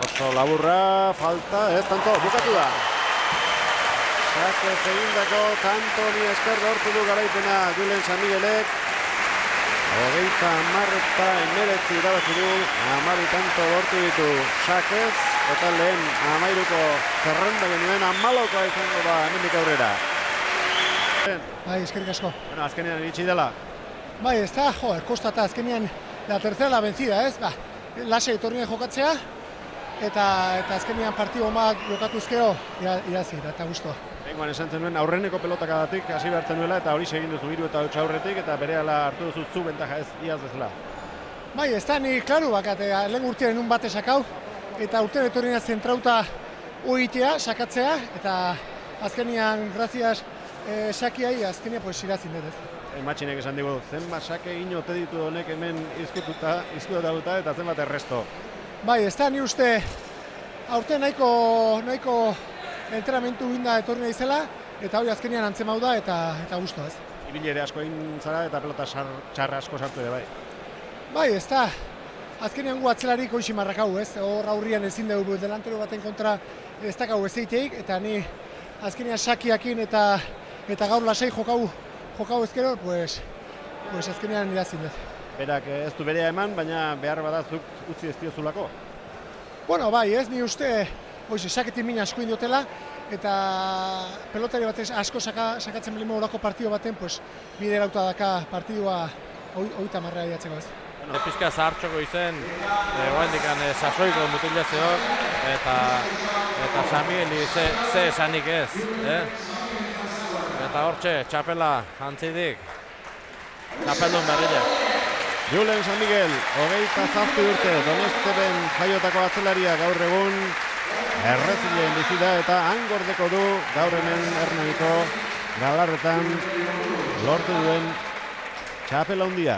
Oso laburra, falta, ez tanto, bukatu da. Sakez egindako kantoni esker lortu du garaipena Julen San Miguelek. 30-19 irabazi du, 12 tanto lortu ditu Sakez, eta lehen 13ko zerrenda genuen 14koa izango da hemendik aurrera. Bai, eskerrik asko. Bueno, azkenean iritsi dela. Bai, ez da, kostata azkenean la tercera la vencida, ez? Ba, lasai etorrien jokatzea, eta azkenean partidu bat jokatuzkeo irazi, eta gusto. Bengoan esan zenuen aurreneko pelotakadatik hasi behartzen duela eta hori egin duzu 3 eta 8 aurretik eta berehala hartu duzu zu bentaja ez iaz bezala. Bai, ez da, ni klaru bakat, lehen urtean un bate sakau, eta urtean etorrien zentrauta oitea, sakatzea, eta azkenean, gracias sakiai, azkenean pues irazin dut ez. Matxinek esan digu, zenbat sake egin ote ditu honek hemen izkutatuta eta zenbat erresto. Bai, ez da, ni uste, aurten nahiko entrenamentu ginda etorri naizela, eta hori azkenean antzemau da eta gusto ez. Ibili ere asko egin zara eta pelota txarra asko sartu ere bai. Bai, ez da, azkenean gu atzelarik hoxi marrakau ez, hor aurrian ezin dugu delantero baten kontra ez dakau ez eiteik, eta ni azkenean sakiakin eta gaur lasai jokau ezkero, pues azkenean irazin dut. Berak ez du berea eman, baina behar badazuk utzi ez diozulako. Bueno, bai, ez ni uste, saketin mina asko indotela, eta pelotari batez asko sakatzen belimo horako partido baten, pues bide lauta daka partidua 30 iatzeko ez. Pizka zahartxoko izen, guendikan sasoiko mutilazio, eta San Migueli ze esanik ez. Eta hortxe, txapela antzidik, txapeldun berriak. Julen San Miguel, 27 urte, Donesteben jaiotako atzelaria gaur egun errezilen bizi da eta angordeko du gaur hemen Hernaniko galarretan lortu duen txapela handia.